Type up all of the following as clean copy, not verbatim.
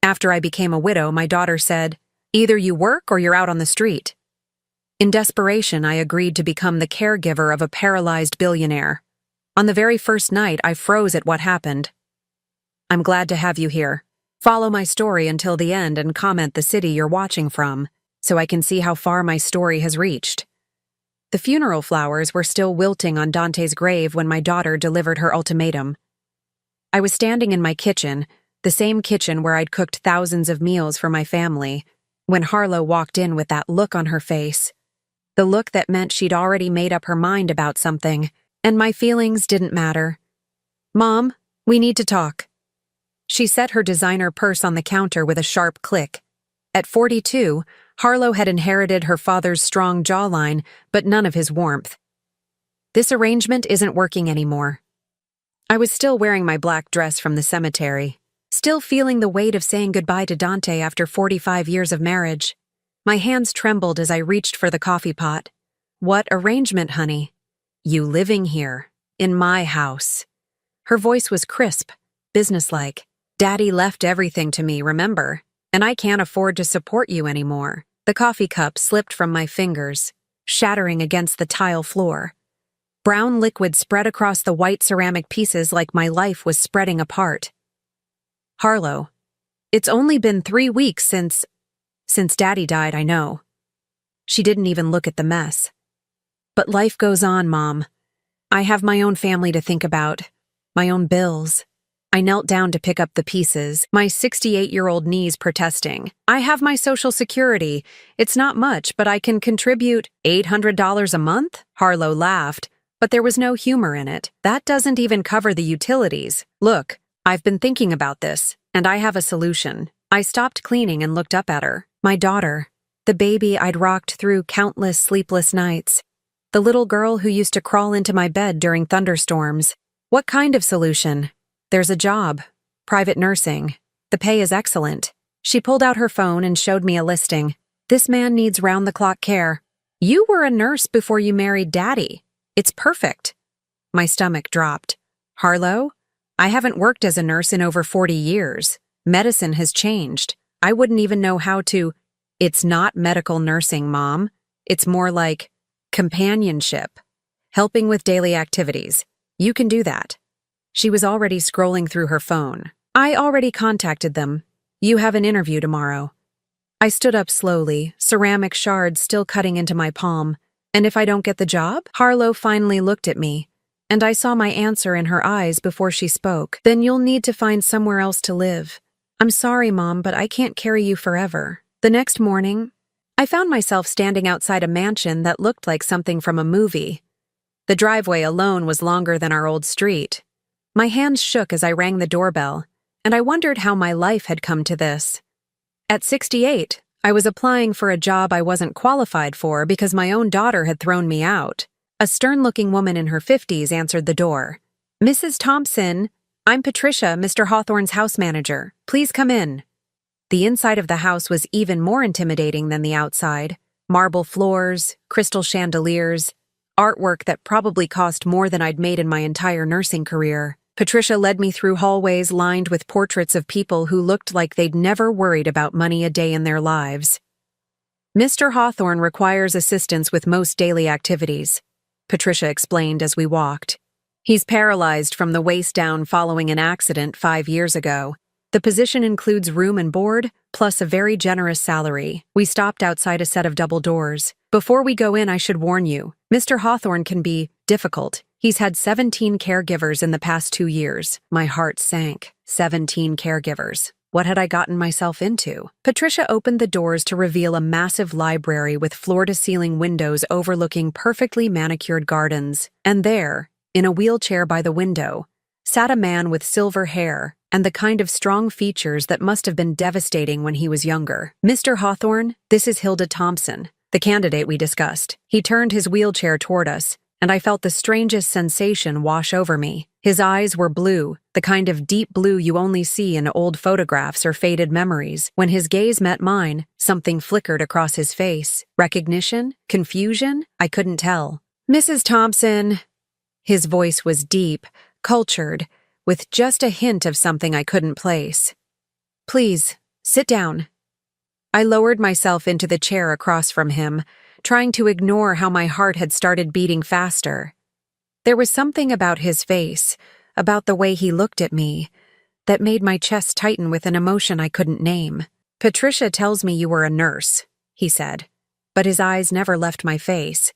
After I became a widow, my daughter said, "Either you work or you're out on the street." In desperation, I agreed to become the caregiver of a paralyzed billionaire. On the very first night, I froze at what happened. I'm glad to have you here. Follow my story until the end and comment the city you're watching from, so I can see how far my story has reached. The funeral flowers were still wilting on Dante's grave when my daughter delivered her ultimatum. I was standing in my kitchen, the same kitchen where I'd cooked thousands of meals for my family, when Harlow walked in with that look on her face. The look that meant she'd already made up her mind about something, and my feelings didn't matter. "Mom, we need to talk." She set her designer purse on the counter with a sharp click. At 42, Harlow had inherited her father's strong jawline, but none of his warmth. "This arrangement isn't working anymore." I was still wearing my black dress from the cemetery, still feeling the weight of saying goodbye to Dante after 45 years of marriage. My hands trembled as I reached for the coffee pot. "What arrangement, honey?" "You living here, in my house." Her voice was crisp, businesslike. "Daddy left everything to me, remember? And I can't afford to support you anymore." The coffee cup slipped from my fingers, shattering against the tile floor. Brown liquid spread across the white ceramic pieces like my life was spreading apart. "Harlow, it's only been 3 weeks since Daddy died, I know." She didn't even look at the mess. "But life goes on, Mom. I have my own family to think about, my own bills." I knelt down to pick up the pieces, my 68-year-old knees protesting. "I have my Social Security. It's not much, but I can contribute $800 a month?" Harlow laughed, but there was no humor in it. "That doesn't even cover the utilities. Look, I've been thinking about this, and I have a solution." I stopped cleaning and looked up at her. My daughter, the baby I'd rocked through countless sleepless nights, the little girl who used to crawl into my bed during thunderstorms. "What kind of solution?" "There's a job. Private nursing. The pay is excellent." She pulled out her phone and showed me a listing. "This man needs round-the-clock care." "You were a nurse before you married Daddy. It's perfect." My stomach dropped. "Harlow, I haven't worked as a nurse in over 40 years. Medicine has changed. I wouldn't even know how to—" "It's not medical nursing, Mom. It's more like companionship. Helping with daily activities. You can do that." She was already scrolling through her phone. "I already contacted them. You have an interview tomorrow." I stood up slowly, ceramic shards still cutting into my palm. "And if I don't get the job?" Harlow finally looked at me, and I saw my answer in her eyes before she spoke. "Then you'll need to find somewhere else to live. I'm sorry, Mom, but I can't carry you forever." The next morning, I found myself standing outside a mansion that looked like something from a movie. The driveway alone was longer than our old street. My hands shook as I rang the doorbell, and I wondered how my life had come to this. At 68, I was applying for a job I wasn't qualified for because my own daughter had thrown me out. A stern-looking woman in her 50s answered the door. "Mrs. Thompson, I'm Patricia, Mr. Hawthorne's house manager. Please come in." The inside of the house was even more intimidating than the outside. Marble floors, crystal chandeliers, artwork that probably cost more than I'd made in my entire nursing career. Patricia led me through hallways lined with portraits of people who looked like they'd never worried about money a day in their lives. "Mr. Hawthorne requires assistance with most daily activities," Patricia explained as we walked. "He's paralyzed from the waist down following an accident 5 years ago. The position includes room and board, plus a very generous salary." We stopped outside a set of double doors. "Before we go in, I should warn you, Mr. Hawthorne can be difficult. He's had 17 caregivers in the past 2 years." My heart sank. 17 caregivers. What had I gotten myself into? Patricia opened the doors to reveal a massive library with floor-to-ceiling windows overlooking perfectly manicured gardens. And there, in a wheelchair by the window, sat a man with silver hair and the kind of strong features that must have been devastating when he was younger. "Mr. Hawthorne, this is Hilda Thompson, the candidate we discussed." He turned his wheelchair toward us, and I felt the strangest sensation wash over me. His eyes were blue, the kind of deep blue you only see in old photographs or faded memories. When his gaze met mine, something flickered across his face. Recognition? Confusion? I couldn't tell. "Mrs. Thompson." His voice was deep, cultured, with just a hint of something I couldn't place. "Please, Sit down. I lowered myself into the chair across from him, trying to ignore how my heart had started beating faster. There was something about his face, about the way he looked at me, that made my chest tighten with an emotion I couldn't name. "Patricia tells me you were a nurse," he said, but his eyes never left my face.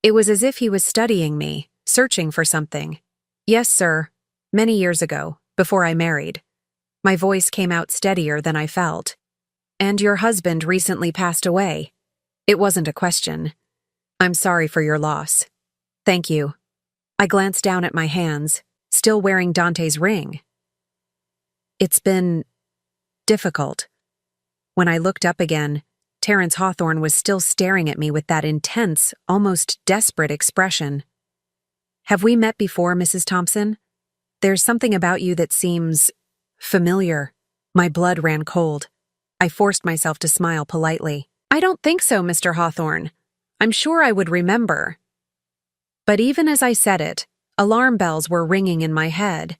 It was as if he was studying me, searching for something. "Yes, sir. Many years ago, before I married." My voice came out steadier than I felt. "And your husband recently passed away." It wasn't a question. "I'm sorry for your loss." "Thank you." I glanced down at my hands, still wearing Dante's ring. "It's been difficult." When I looked up again, Terrence Hawthorne was still staring at me with that intense, almost desperate expression. "Have we met before, Mrs. Thompson? There's something about you that seems familiar." My blood ran cold. I forced myself to smile politely. "I don't think so, Mr. Hawthorne. I'm sure I would remember." But even as I said it, alarm bells were ringing in my head,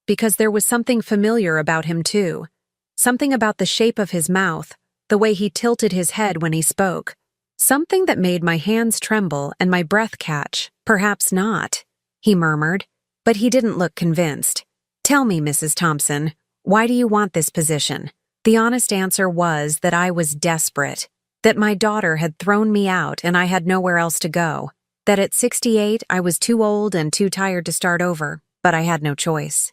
because there was something familiar about him too. Something about the shape of his mouth, the way he tilted his head when he spoke. Something that made my hands tremble and my breath catch. "Perhaps not," he murmured, but he didn't look convinced. "Tell me, Mrs. Thompson, why do you want this position?" The honest answer was that I was desperate, that my daughter had thrown me out and I had nowhere else to go, that at 68 I was too old and too tired to start over, but I had no choice.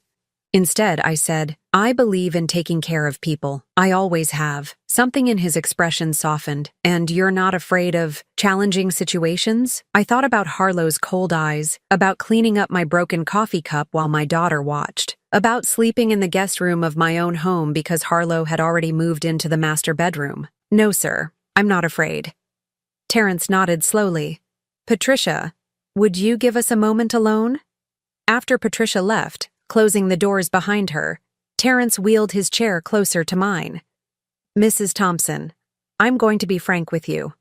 Instead, I said, "I believe in taking care of people. I always have." Something in his expression softened. "And you're not afraid of challenging situations?" I thought about Harlow's cold eyes, about cleaning up my broken coffee cup while my daughter watched, about sleeping in the guest room of my own home because Harlow had already moved into the master bedroom. "No, sir, I'm not afraid." Terrence nodded slowly. "Patricia, would you give us a moment alone?" After Patricia left, closing the doors behind her, Terrence wheeled his chair closer to mine. "Mrs. Thompson, I'm going to be frank with you.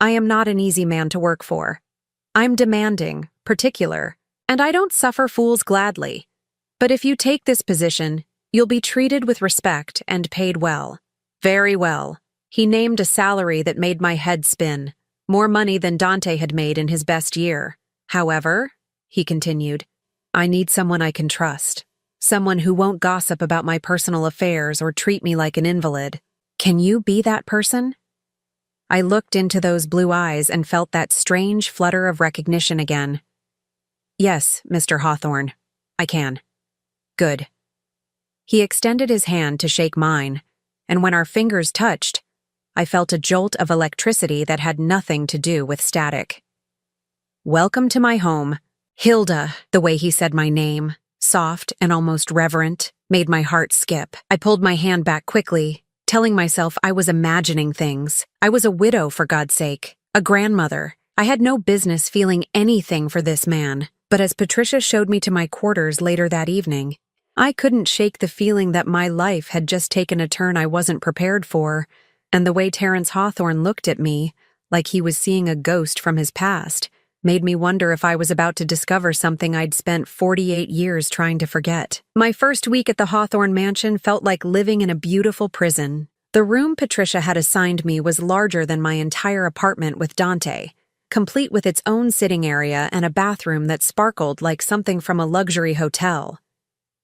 I am not an easy man to work for. I'm demanding, particular, and I don't suffer fools gladly. But if you take this position, you'll be treated with respect and paid well." "Very well." He named a salary that made my head spin, more money than Dante had made in his best year. "However," he continued, "I need someone I can trust. Someone who won't gossip about my personal affairs or treat me like an invalid. Can you be that person?" I looked into those blue eyes and felt that strange flutter of recognition again. "Yes, Mr. Hawthorne, I can." "Good." He extended his hand to shake mine, and when our fingers touched, I felt a jolt of electricity that had nothing to do with static. "Welcome to my home, Hilda." The way he said my name, soft and almost reverent, made my heart skip. I pulled my hand back quickly, telling myself I was imagining things. I was a widow, for God's sake, a grandmother. I had no business feeling anything for this man. But as Patricia showed me to my quarters later that evening, I couldn't shake the feeling that my life had just taken a turn I wasn't prepared for, and the way Terrence Hawthorne looked at me, like he was seeing a ghost from his past, made me wonder if I was about to discover something I'd spent 48 years trying to forget. My first week at the Hawthorne mansion felt like living in a beautiful prison. The room Patricia had assigned me was larger than my entire apartment with Dante, complete with its own sitting area and a bathroom that sparkled like something from a luxury hotel.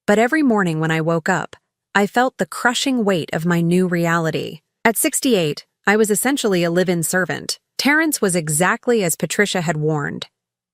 But every morning when I woke up, I felt the crushing weight of my new reality. At 68, I was essentially a live-in servant. Terrence was exactly as Patricia had warned,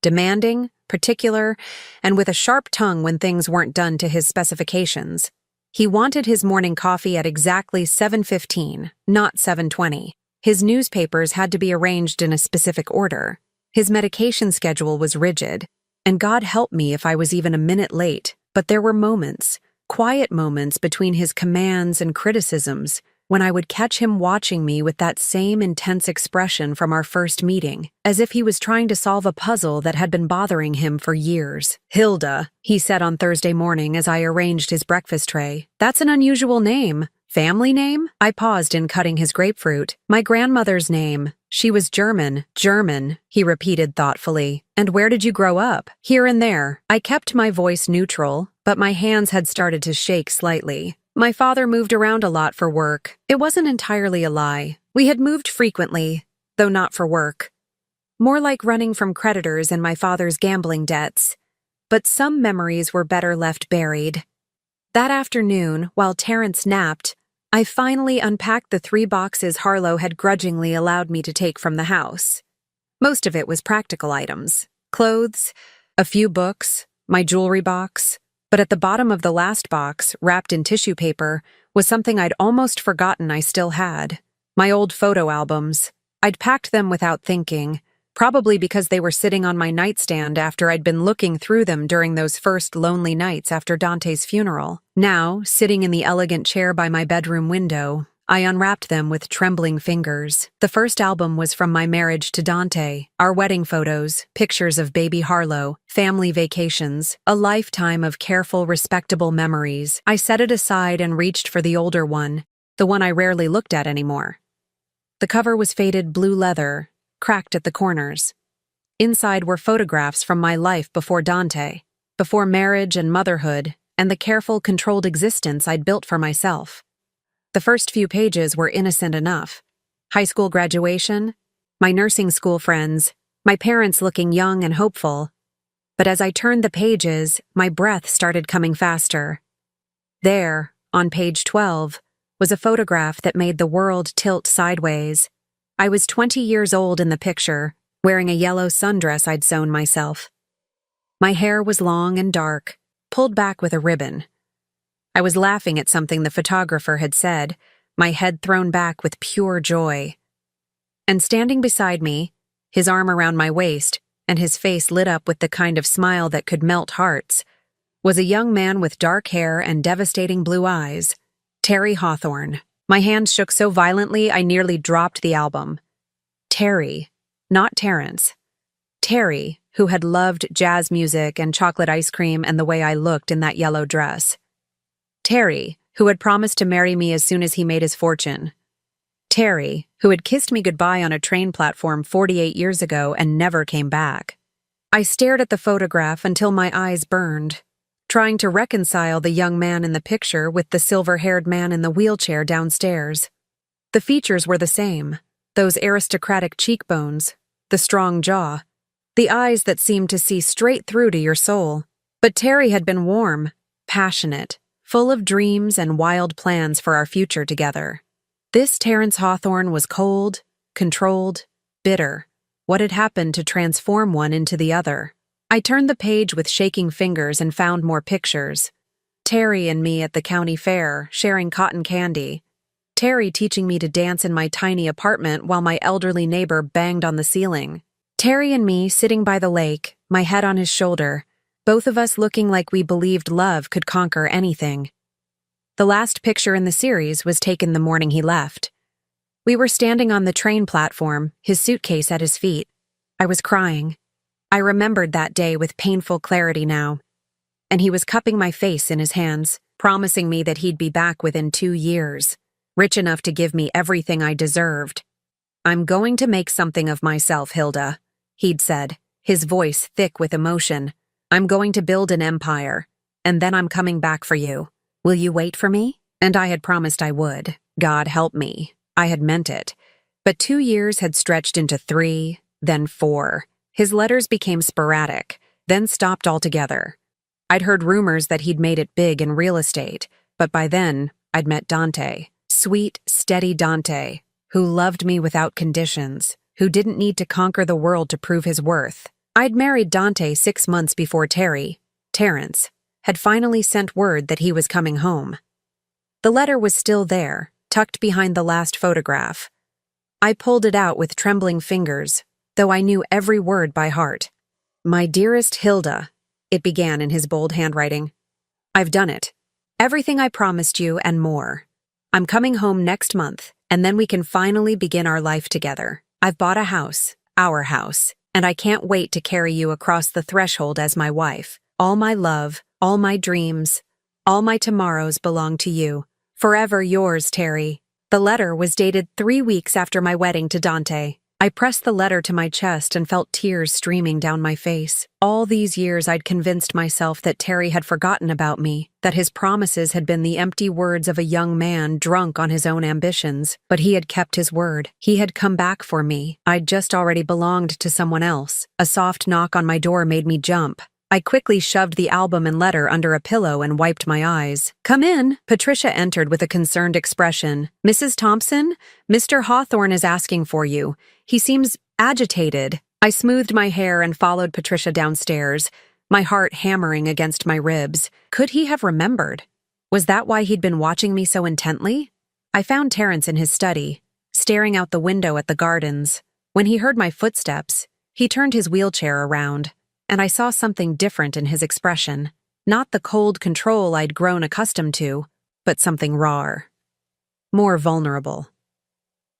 demanding, particular, and with a sharp tongue when things weren't done to his specifications. He wanted his morning coffee at exactly 7:15, not 7:20. His newspapers had to be arranged in a specific order. His medication schedule was rigid, and God help me if I was even a minute late. But there were moments, quiet moments between his commands and criticisms, when I would catch him watching me with that same intense expression from our first meeting, as if he was trying to solve a puzzle that had been bothering him for years. "Hilda," he said on Thursday morning as I arranged his breakfast tray. "That's an unusual name. Family name?" I paused in cutting his grapefruit. "My grandmother's name. She was German." "German," he repeated thoughtfully. "And where did you grow up?" "Here and there." I kept my voice neutral, but my hands had started to shake slightly. My father moved around a lot for work. It wasn't entirely a lie. We had moved frequently, though not for work. More like running from creditors and my father's gambling debts. But some memories were better left buried. That afternoon, while Terrence napped, I finally unpacked the 3 boxes Harlow had grudgingly allowed me to take from the house. Most of it was practical items. Clothes, a few books, my jewelry box. But at the bottom of the last box, wrapped in tissue paper, was something I'd almost forgotten I still had. My old photo albums. I'd packed them without thinking, probably because they were sitting on my nightstand after I'd been looking through them during those first lonely nights after Dante's funeral. Now, sitting in the elegant chair by my bedroom window, I unwrapped them with trembling fingers. The first album was from my marriage to Dante, our wedding photos, pictures of baby Harlow, family vacations, a lifetime of careful, respectable memories. I set it aside and reached for the older one, the one I rarely looked at anymore. The cover was faded blue leather, cracked at the corners. Inside were photographs from my life before Dante, before marriage and motherhood, and the careful, controlled existence I'd built for myself. The first few pages were innocent enough. High school graduation, my nursing school friends, my parents looking young and hopeful. But as I turned the pages, my breath started coming faster. There, on page 12, was a photograph that made the world tilt sideways. I was 20 years old in the picture, wearing a yellow sundress I'd sewn myself. My hair was long and dark, pulled back with a ribbon. I was laughing at something the photographer had said, my head thrown back with pure joy. And standing beside me, his arm around my waist, and his face lit up with the kind of smile that could melt hearts, was a young man with dark hair and devastating blue eyes, Terry Hawthorne. My hands shook so violently I nearly dropped the album. Terry, not Terrence. Terry, who had loved jazz music and chocolate ice cream and the way I looked in that yellow dress. Terry, who had promised to marry me as soon as he made his fortune. Terry, who had kissed me goodbye on a train platform 48 years ago and never came back. I stared at the photograph until my eyes burned, trying to reconcile the young man in the picture with the silver-haired man in the wheelchair downstairs. The features were the same, those aristocratic cheekbones, the strong jaw, the eyes that seemed to see straight through to your soul. But Terry had been warm, passionate, full of dreams and wild plans for our future together. This Terrence Hawthorne was cold, controlled, bitter. What had happened to transform one into the other? I turned the page with shaking fingers and found more pictures. Terry and me at the county fair, sharing cotton candy. Terry teaching me to dance in my tiny apartment while my elderly neighbor banged on the ceiling. Terry and me sitting by the lake, my head on his shoulder, both of us looking like we believed love could conquer anything. The last picture in the series was taken the morning he left. We were standing on the train platform, his suitcase at his feet. I was crying. I remembered that day with painful clarity now. And he was cupping my face in his hands, promising me that he'd be back within 2 years, rich enough to give me everything I deserved. "I'm going to make something of myself, Hilda," he'd said, his voice thick with emotion. "I'm going to build an empire, and then I'm coming back for you. Will you wait for me?" And I had promised I would. God help me. I had meant it. But 2 years had stretched into 3, then 4. His letters became sporadic, then stopped altogether. I'd heard rumors that he'd made it big in real estate, but by then, I'd met Dante. Sweet, steady Dante, who loved me without conditions, who didn't need to conquer the world to prove his worth. I'd married Dante 6 months before Terrence, had finally sent word that he was coming home. The letter was still there, tucked behind the last photograph. I pulled it out with trembling fingers, though I knew every word by heart. "My dearest Hilda," it began in his bold handwriting. "I've done it. Everything I promised you and more. I'm coming home next month, and then we can finally begin our life together. I've bought a house, our house, and I can't wait to carry you across the threshold as my wife. All my love, all my dreams, all my tomorrows belong to you. Forever yours, Terry." The letter was dated 3 weeks after my wedding to Dante. I pressed the letter to my chest and felt tears streaming down my face. All these years I'd convinced myself that Terry had forgotten about me, that his promises had been the empty words of a young man drunk on his own ambitions. But he had kept his word. He had come back for me. I'd just already belonged to someone else. A soft knock on my door made me jump. I quickly shoved the album and letter under a pillow and wiped my eyes. "Come in." Patricia entered with a concerned expression. "Mrs. Thompson, Mr. Hawthorne is asking for you. He seems agitated." I smoothed my hair and followed Patricia downstairs, my heart hammering against my ribs. Could he have remembered? Was that why he'd been watching me so intently? I found Terrence in his study, staring out the window at the gardens. When he heard my footsteps, he turned his wheelchair around, and I saw something different in his expression. Not the cold control I'd grown accustomed to, but something rawer, more vulnerable.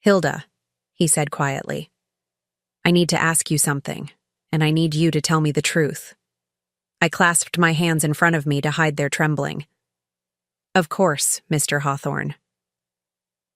"Hilda," he said quietly, "I need to ask you something, and I need you to tell me the truth." I clasped my hands in front of me to hide their trembling. "Of course, Mr. Hawthorne."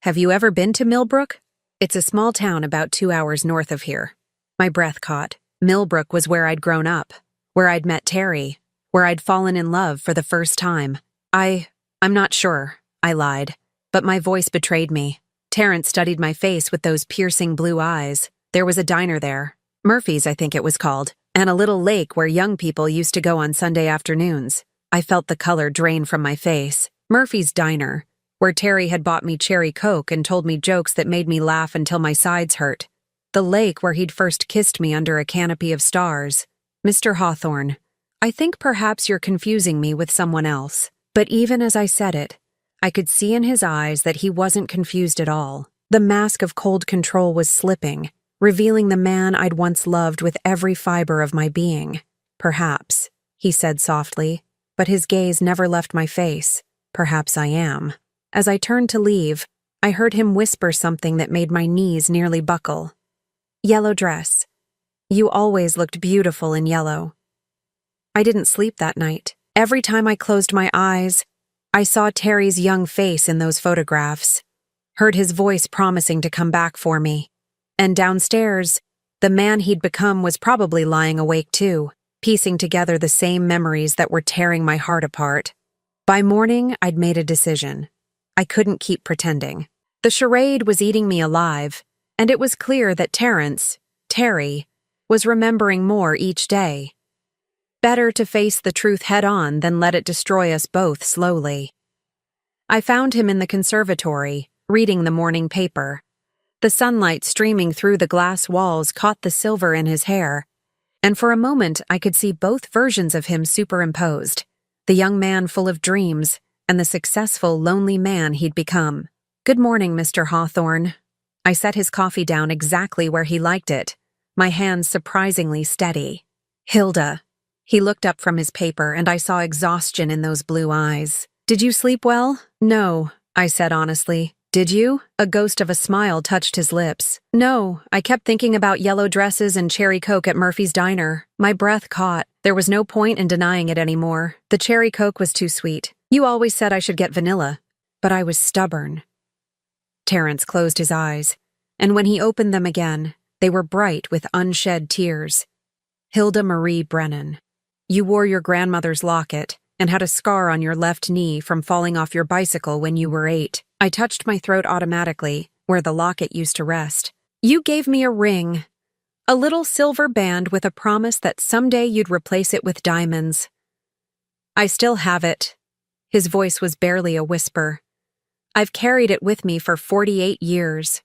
"Have you ever been to Millbrook?" "It's a small town about 2 hours north of here." My breath caught. Millbrook was where I'd grown up, where I'd met Terry, where I'd fallen in love for the first time. I'm not sure," I lied, but my voice betrayed me. Terrence studied my face with those piercing blue eyes. There was a diner there, Murphy's I think it was called, and a little lake where young people used to go on Sunday afternoons. I felt the color drain from my face. Murphy's Diner, where Terry had bought me cherry Coke and told me jokes that made me laugh until my sides hurt. The lake where he'd first kissed me under a canopy of stars. "Mr. Hawthorne, I think perhaps you're confusing me with someone else." But even as I said it, I could see in his eyes that he wasn't confused at all. The mask of cold control was slipping, revealing the man I'd once loved with every fiber of my being. "Perhaps," he said softly, but his gaze never left my face. "Perhaps I am." As I turned to leave, I heard him whisper something that made my knees nearly buckle. "Yellow dress. You always looked beautiful in yellow." I didn't sleep that night. Every time I closed my eyes, I saw Terry's young face in those photographs, heard his voice promising to come back for me. And downstairs, the man he'd become was probably lying awake too, piecing together the same memories that were tearing my heart apart. By morning, I'd made a decision. I couldn't keep pretending. The charade was eating me alive, and it was clear that Terry, was remembering more each day. Better to face the truth head-on than let it destroy us both slowly. I found him in the conservatory, reading the morning paper. The sunlight streaming through the glass walls caught the silver in his hair, and for a moment I could see both versions of him superimposed, the young man full of dreams and the successful, lonely man he'd become. "Good morning, Mr. Hawthorne." I set his coffee down exactly where he liked it, my hands surprisingly steady. "Hilda." He looked up from his paper, and I saw exhaustion in those blue eyes. "Did you sleep well?" "No," I said honestly. "Did you?" A ghost of a smile touched his lips. "No, I kept thinking about yellow dresses and cherry Coke at Murphy's Diner." My breath caught. There was no point in denying it anymore. The cherry Coke was too sweet. "You always said I should get vanilla." But I was stubborn. Terrence closed his eyes, and when he opened them again, they were bright with unshed tears. "Hilda Marie Brennan, you wore your grandmother's locket and had a scar on your left knee from falling off your bicycle when you were 8. I touched my throat automatically, where the locket used to rest. "You gave me a ring, a little silver band with a promise that someday you'd replace it with diamonds. I still have it." His voice was barely a whisper. "I've carried it with me for 48 years.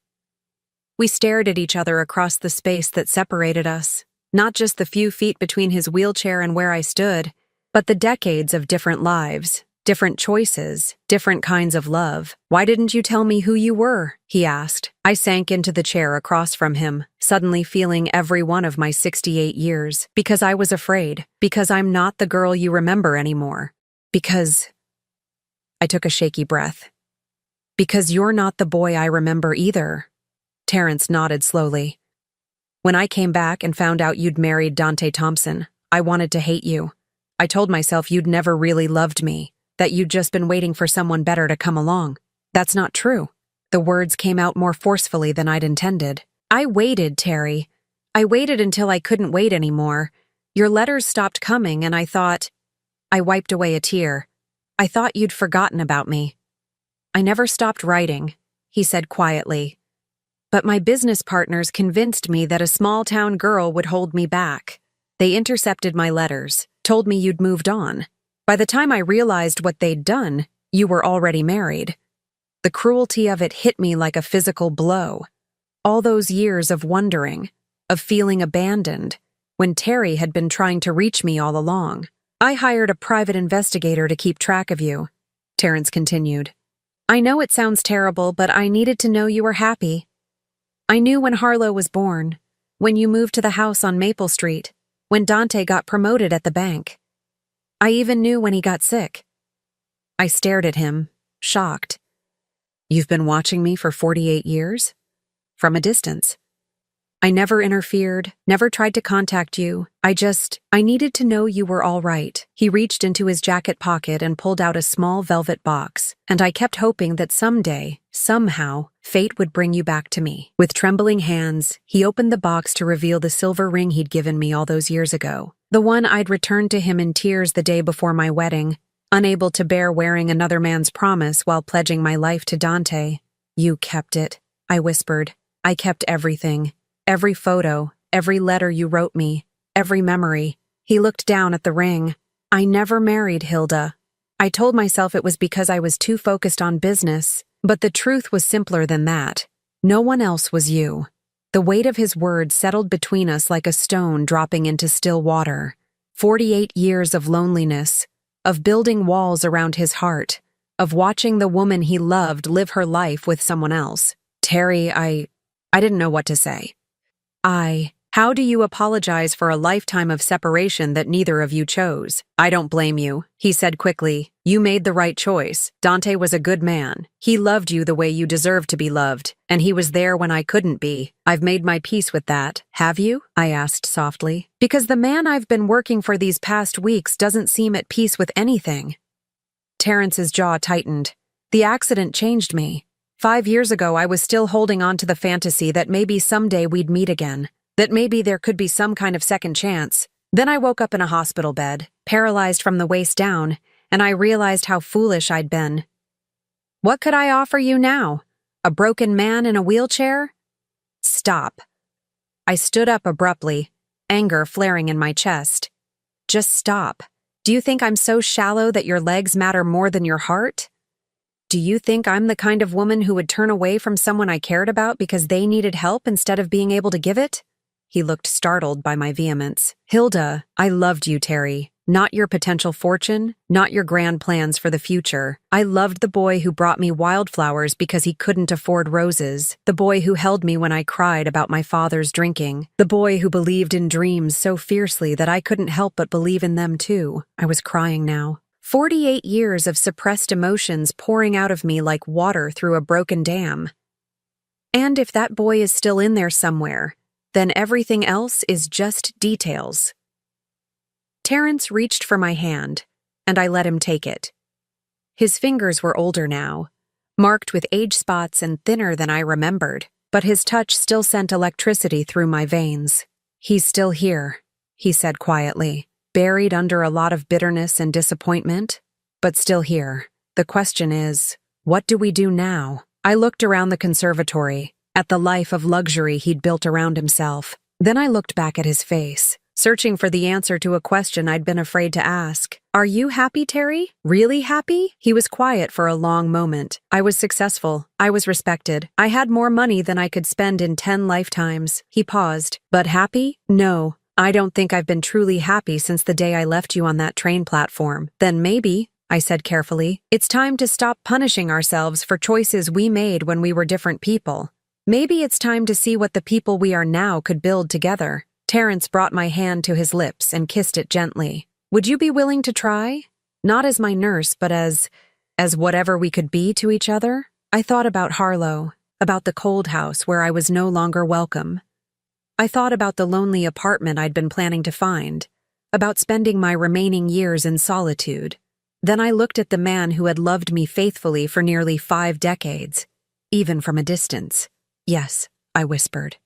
We stared at each other across the space that separated us, not just the few feet between his wheelchair and where I stood, but the decades of different lives, different choices, different kinds of love. "Why didn't you tell me who you were?" he asked. I sank into the chair across from him, suddenly feeling every one of my 68 years. "Because I was afraid. Because I'm not the girl you remember anymore. Because—" I took a shaky breath. "Because you're not the boy I remember either." Terrence nodded slowly. "When I came back and found out you'd married Dante Thompson, I wanted to hate you. I told myself you'd never really loved me, that you'd just been waiting for someone better to come along. That's not true." The words came out more forcefully than I'd intended. I waited, Terry. I waited until I couldn't wait anymore. Your letters stopped coming, and I thought... I wiped away a tear. I thought you'd forgotten about me. I never stopped writing, he said quietly. But my business partners convinced me that a small-town girl would hold me back. They intercepted my letters, told me you'd moved on. By the time I realized what they'd done, you were already married. The cruelty of it hit me like a physical blow. All those years of wondering, of feeling abandoned, when Terry had been trying to reach me all along. I hired a private investigator to keep track of you, Terrence continued. I know it sounds terrible, but I needed to know you were happy. I knew when Harlow was born, when you moved to the house on Maple Street, when Dante got promoted at the bank. I even knew when he got sick. I stared at him, shocked. You've been watching me for 48 years? From a distance. I never interfered, never tried to contact you. I needed to know you were all right. He reached into his jacket pocket and pulled out a small velvet box, and I kept hoping that someday, somehow, fate would bring you back to me. With trembling hands, he opened the box to reveal the silver ring he'd given me all those years ago. The one I'd returned to him in tears the day before my wedding, unable to bear wearing another man's promise while pledging my life to Dante. You kept it, I whispered. I kept everything. Every photo, every letter you wrote me, every memory. He looked down at the ring. I never married Hilda. I told myself it was because I was too focused on business, but the truth was simpler than that. No one else was you. The weight of his words settled between us like a stone dropping into still water. 48 years of loneliness, of building walls around his heart, of watching the woman he loved live her life with someone else. Terry, I didn't know what to say. How do you apologize for a lifetime of separation that neither of you chose? I don't blame you, he said quickly. You made the right choice. Dante was a good man. He loved you the way you deserved to be loved, and he was there when I couldn't be. I've made my peace with that. Have you? I asked softly. Because the man I've been working for these past weeks doesn't seem at peace with anything. Terrence's jaw tightened. The accident changed me. 5 years ago, I was still holding on to the fantasy that maybe someday we'd meet again, that maybe there could be some kind of second chance. Then I woke up in a hospital bed, paralyzed from the waist down, and I realized how foolish I'd been. What could I offer you now? A broken man in a wheelchair? Stop. I stood up abruptly, anger flaring in my chest. Just stop. Do you think I'm so shallow that your legs matter more than your heart? Do you think I'm the kind of woman who would turn away from someone I cared about because they needed help instead of being able to give it? He looked startled by my vehemence. Hilda, I loved you, Terry. Not your potential fortune, not your grand plans for the future. I loved the boy who brought me wildflowers because he couldn't afford roses, the boy who held me when I cried about my father's drinking, the boy who believed in dreams so fiercely that I couldn't help but believe in them too. I was crying now. 48 years of suppressed emotions pouring out of me like water through a broken dam. And if that boy is still in there somewhere, then everything else is just details. Terrence reached for my hand, and I let him take it. His fingers were older now, marked with age spots and thinner than I remembered, but his touch still sent electricity through my veins. He's still here, he said quietly. Buried under a lot of bitterness and disappointment, but still here. The question is, what do we do now? I looked around the conservatory, at the life of luxury he'd built around himself. Then I looked back at his face, searching for the answer to a question I'd been afraid to ask. Are you happy, Terry? Really happy? He was quiet for a long moment. I was successful. I was respected. I had more money than I could spend in 10 lifetimes. He paused. But happy? No. I don't think I've been truly happy since the day I left you on that train platform. Then maybe, I said carefully, it's time to stop punishing ourselves for choices we made when we were different people. Maybe it's time to see what the people we are now could build together. Terrence brought my hand to his lips and kissed it gently. Would you be willing to try? Not as my nurse, but as whatever we could be to each other? I thought about Harlow, about the cold house where I was no longer welcome. I thought about the lonely apartment I'd been planning to find, about spending my remaining years in solitude. Then I looked at the man who had loved me faithfully for nearly 5 decades, even from a distance. Yes, I whispered.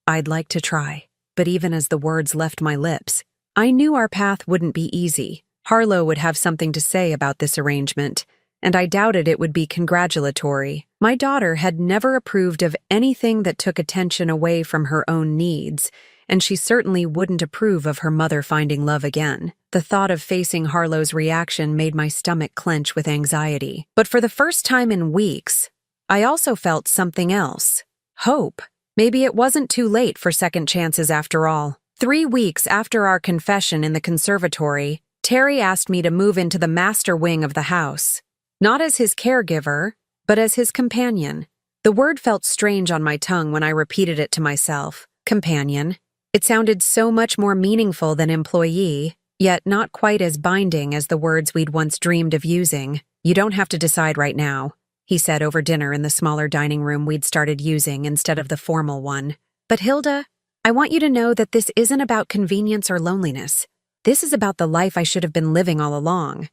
I'd like to try. But even as the words left my lips, I knew our path wouldn't be easy. Harlow would have something to say about this arrangement, and I doubted it would be congratulatory. My daughter had never approved of anything that took attention away from her own needs, and she certainly wouldn't approve of her mother finding love again. The thought of facing Harlow's reaction made my stomach clench with anxiety. But for the first time in weeks, I also felt something else. Hope. Maybe it wasn't too late for second chances after all. 3 weeks after our confession in the conservatory, Terry asked me to move into the master wing of the house. Not as his caregiver, but as his companion. The word felt strange on my tongue when I repeated it to myself. Companion. It sounded so much more meaningful than employee, yet not quite as binding as the words we'd once dreamed of using. You don't have to decide right now, he said over dinner in the smaller dining room we'd started using instead of the formal one. But Hilda, I want you to know that this isn't about convenience or loneliness. This is about the life I should have been living all along.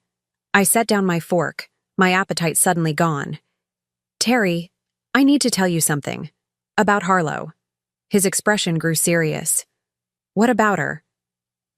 I set down my fork, my appetite suddenly gone. Terry, I need to tell you something. About Harlow. His expression grew serious. What about her?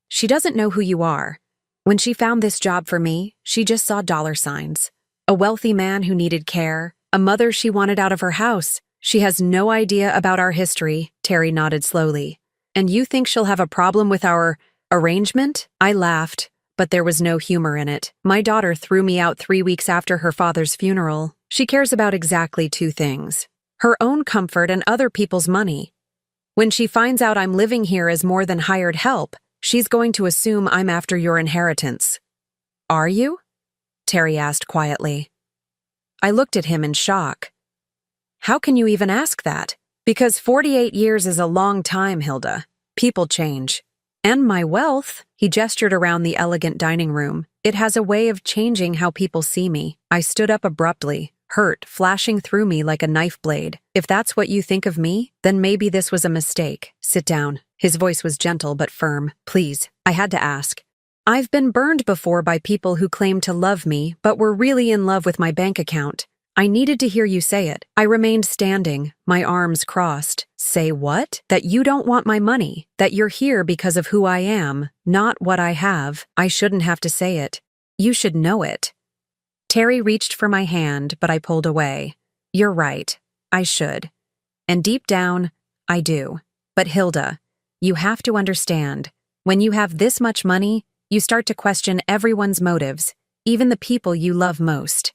She doesn't know who you are. When she found this job for me, she just saw dollar signs. A wealthy man who needed care, a mother she wanted out of her house. She has no idea about our history, Terry nodded slowly. And you think she'll have a problem with our arrangement? I laughed, but there was no humor in it. My daughter threw me out 3 weeks after her father's funeral. She cares about exactly 2 things: her own comfort and other people's money. When she finds out I'm living here as more than hired help, she's going to assume I'm after your inheritance. Are you? Terry asked quietly. I looked at him in shock. How can you even ask that? Because 48 years is a long time, Hilda. People change. And my wealth, he gestured around the elegant dining room. It has a way of changing how people see me. I stood up abruptly, hurt flashing through me like a knife blade. If that's what you think of me, then maybe this was a mistake. Sit down. His voice was gentle but firm. Please, I had to ask. I've been burned before by people who claimed to love me but were really in love with my bank account. I needed to hear you say it. I remained standing, my arms crossed. Say what? That you don't want my money, that you're here because of who I am, not what I have. I shouldn't have to say it. You should know it. Terry reached for my hand, but I pulled away. You're right. I should. And deep down, I do. But Hilda, you have to understand, when you have this much money, you start to question everyone's motives, even the people you love most.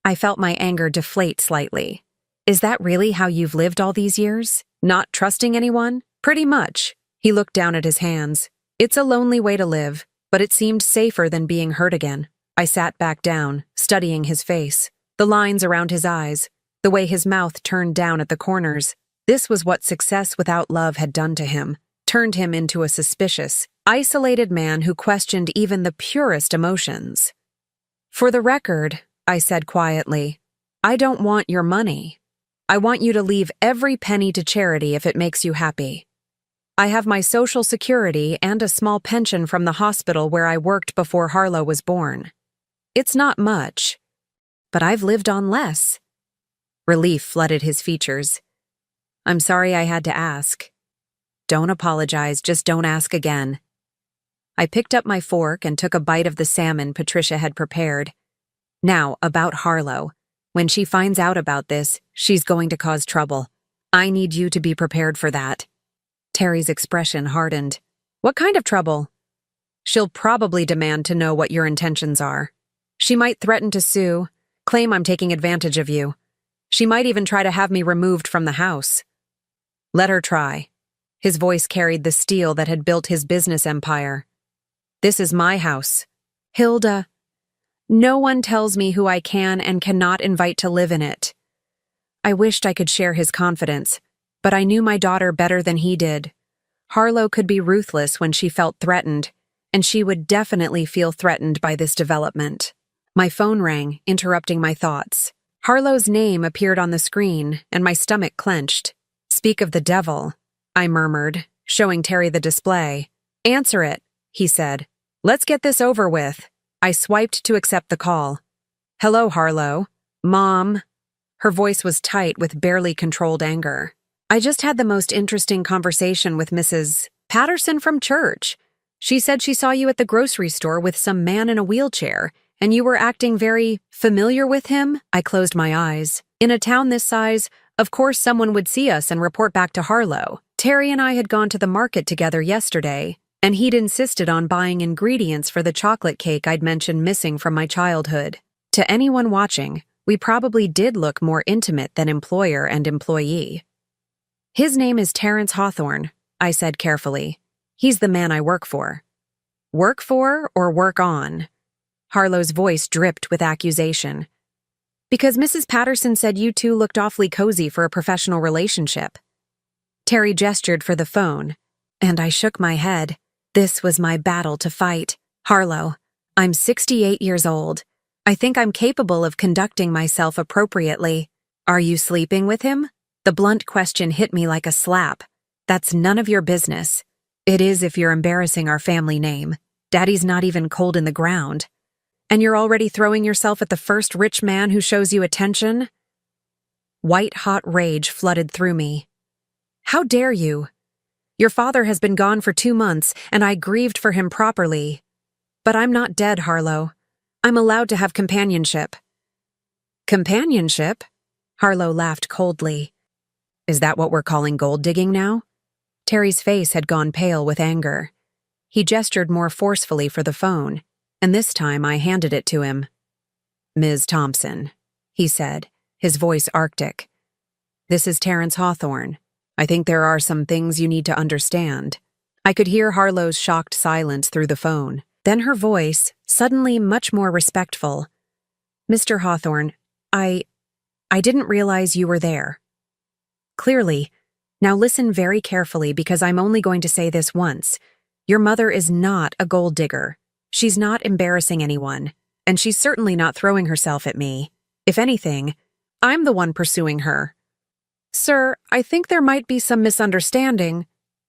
I felt my anger deflate slightly. Is that really how you've lived all these years? Not trusting anyone? Pretty much. He looked down at his hands. It's a lonely way to live, but it seemed safer than being hurt again. I sat back down, studying his face, the lines around his eyes, the way his mouth turned down at the corners. This was what success without love had done to him, turned him into a suspicious, isolated man who questioned even the purest emotions. For the record, I said quietly, I don't want your money. I want you to leave every penny to charity if it makes you happy. I have my Social Security and a small pension from the hospital where I worked before Harlow was born. It's not much, but I've lived on less. Relief flooded his features. I'm sorry I had to ask. Don't apologize, just don't ask again. I picked up my fork and took a bite of the salmon Patricia had prepared. Now, about Harlow. When she finds out about this, she's going to cause trouble. I need you to be prepared for that. Terry's expression hardened. What kind of trouble? She'll probably demand to know what your intentions are. She might threaten to sue, claim I'm taking advantage of you. She might even try to have me removed from the house. Let her try. His voice carried the steel that had built his business empire. This is my house. Hilda. No one tells me who I can and cannot invite to live in it. I wished I could share his confidence, but I knew my daughter better than he did. Harlow could be ruthless when she felt threatened, and she would definitely feel threatened by this development. My phone rang, interrupting my thoughts. Harlow's name appeared on the screen, and my stomach clenched. Speak of the devil, I murmured, showing Terry the display. Answer it, he said. Let's get this over with. I swiped to accept the call. Hello, Harlow. Mom. Her voice was tight with barely controlled anger. I just had the most interesting conversation with Mrs. Patterson from church. She said she saw you at the grocery store with some man in a wheelchair, and you were acting very familiar with him. I closed my eyes. In a town this size, of course someone would see us and report back to Harlow. Terry and I had gone to the market together yesterday, and he'd insisted on buying ingredients for the chocolate cake I'd mentioned missing from my childhood. To anyone watching, we probably did look more intimate than employer and employee. His name is Terrence Hawthorne, I said carefully. He's the man I work for. Work for or work on? Harlow's voice dripped with accusation. Because Mrs. Patterson said you two looked awfully cozy for a professional relationship. Terry gestured for the phone, and I shook my head. This was my battle to fight. Harlow, I'm 68 years old. I think I'm capable of conducting myself appropriately. Are you sleeping with him? The blunt question hit me like a slap. That's none of your business. It is if you're embarrassing our family name. Daddy's not even cold in the ground. And you're already throwing yourself at the first rich man who shows you attention? White-hot rage flooded through me. How dare you? Your father has been gone for 2 months, and I grieved for him properly. But I'm not dead, Harlow. I'm allowed to have companionship. Companionship? Harlow laughed coldly. Is that what we're calling gold digging now? Terry's face had gone pale with anger. He gestured more forcefully for the phone, and this time I handed it to him. Ms. Thompson, he said, his voice arctic. This is Terrence Hawthorne. I think there are some things you need to understand. I could hear Harlow's shocked silence through the phone. Then her voice, suddenly much more respectful. Mr. Hawthorne, I didn't realize you were there. Clearly. Now listen very carefully because I'm only going to say this once. Your mother is not a gold digger. She's not embarrassing anyone, and she's certainly not throwing herself at me. If anything, I'm the one pursuing her. Sir, I think there might be some misunderstanding.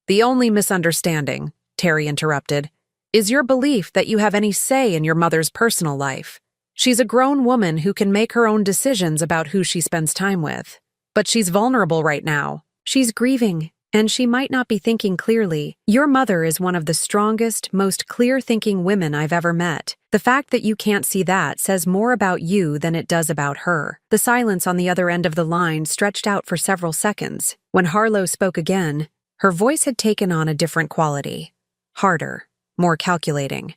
The only misunderstanding, Terry interrupted, is your belief that you have any say in your mother's personal life. She's a grown woman who can make her own decisions about who she spends time with. But she's vulnerable right now. She's grieving, and she might not be thinking clearly. Your mother is one of the strongest, most clear-thinking women I've ever met. The fact that you can't see that says more about you than it does about her. The silence on the other end of the line stretched out for several seconds. When Harlow spoke again, her voice had taken on a different quality. Harder, more calculating.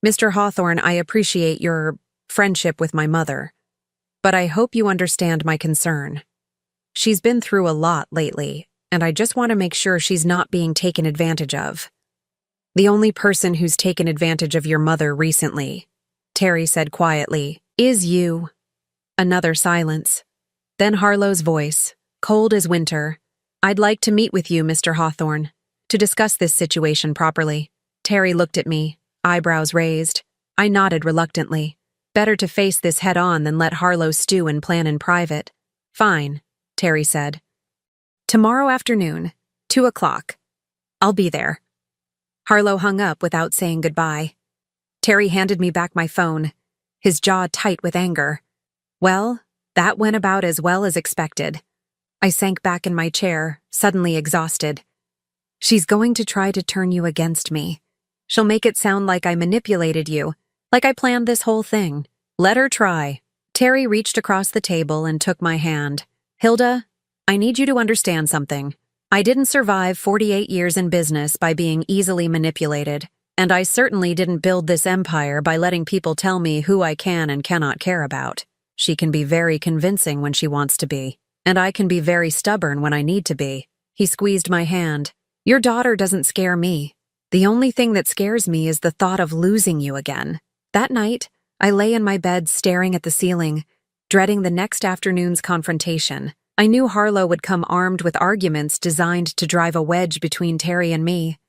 Mr. Hawthorne, I appreciate your friendship with my mother, but I hope you understand my concern. She's been through a lot lately, and I just want to make sure she's not being taken advantage of. The only person who's taken advantage of your mother recently, Terry said quietly, is you. Another silence. Then Harlow's voice, cold as winter. I'd like to meet with you, Mr. Hawthorne, to discuss this situation properly. Terry looked at me, eyebrows raised. I nodded reluctantly. Better to face this head-on than let Harlow stew and plan in private. Fine, Terry said. Tomorrow afternoon, 2 o'clock. I'll be there. Harlow hung up without saying goodbye. Terry handed me back my phone, his jaw tight with anger. Well, that went about as well as expected. I sank back in my chair, suddenly exhausted. She's going to try to turn you against me. She'll make it sound like I manipulated you, like I planned this whole thing. Let her try. Terry reached across the table and took my hand. Hilda, I need you to understand something. I didn't survive 48 years in business by being easily manipulated, and I certainly didn't build this empire by letting people tell me who I can and cannot care about. She can be very convincing when she wants to be, and I can be very stubborn when I need to be. He squeezed my hand. Your daughter doesn't scare me. The only thing that scares me is the thought of losing you again. That night, I lay in my bed staring at the ceiling, dreading the next afternoon's confrontation. I knew Harlow would come armed with arguments designed to drive a wedge between Terry and me.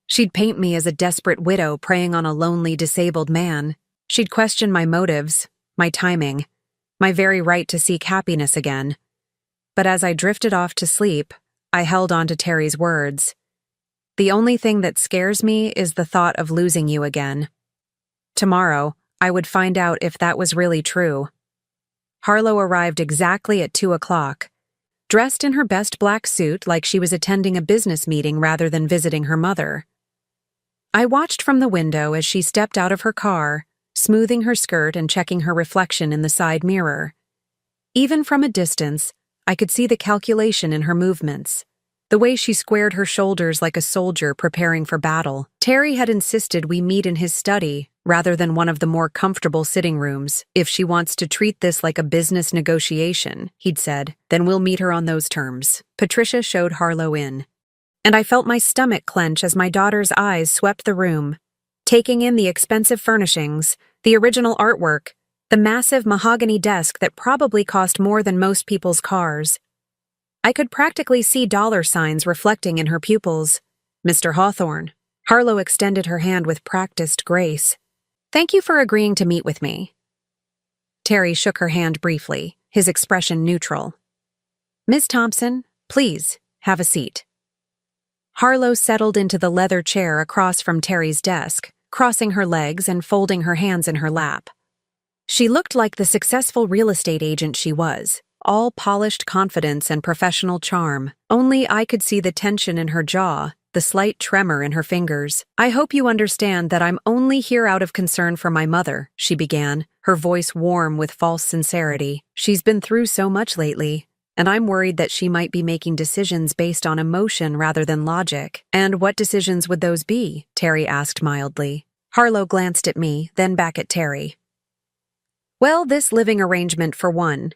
She'd paint me as a desperate widow preying on a lonely, disabled man. She'd question my motives, my timing, my very right to seek happiness again. But as I drifted off to sleep, I held on to Terry's words. The only thing that scares me is the thought of losing you again. Tomorrow, I would find out if that was really true. Harlow arrived exactly at 2 o'clock. dressed in her best black suit like she was attending a business meeting rather than visiting her mother. I watched from the window as she stepped out of her car, smoothing her skirt and checking her reflection in the side mirror. Even from a distance, I could see the calculation in her movements, the way she squared her shoulders like a soldier preparing for battle. Terry had insisted we meet in his study rather than one of the more comfortable sitting rooms. If she wants to treat this like a business negotiation, he'd said, then we'll meet her on those terms. Patricia showed Harlow in, and I felt my stomach clench as my daughter's eyes swept the room, taking in the expensive furnishings, the original artwork, the massive mahogany desk that probably cost more than most people's cars. I could practically see dollar signs reflecting in her pupils. Mr. Hawthorne. Harlow extended her hand with practiced grace. Thank you for agreeing to meet with me. Terry shook her hand briefly, his expression neutral. Miss Thompson, please, have a seat. Harlow settled into the leather chair across from Terry's desk, crossing her legs and folding her hands in her lap. She looked like the successful real estate agent she was, all polished confidence and professional charm. Only I could see the tension in her jaw, the slight tremor in her fingers. I hope you understand that I'm only here out of concern for my mother, she began, her voice warm with false sincerity. She's been through so much lately, and I'm worried that she might be making decisions based on emotion rather than logic. And what decisions would those be? Terry asked mildly. Harlow glanced at me, then back at Terry. Well, this living arrangement for one.